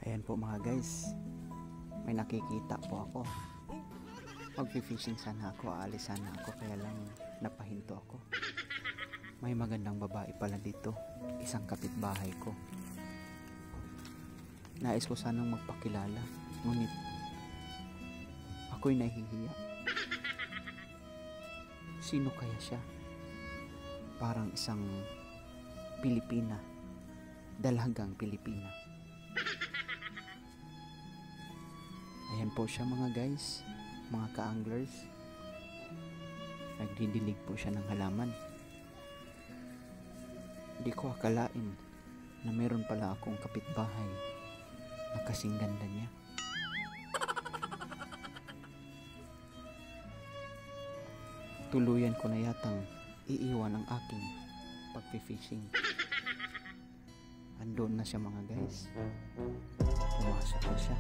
Ayan po mga guys, may nakikita po ako. Magfi-fishing sana ako, aalis sana ako, kaya lang napahinto ako. May magandang babae pala dito, isang kapitbahay ko. Nais ko sanang magpakilala, ngunit ako'y nahihiya. Sino kaya siya? Parang isang Pilipina, dalagang Pilipina. Ayan po siya mga guys, mga ka-anglers. Nagdidilig po siya ng halaman. Hindi ko akalain na meron pala akong kapitbahay na kasing ganda niya. Tuluyan ko na yatang iiwan ang aking pag-fishing. Andun na siya mga guys. Pumasok na siya.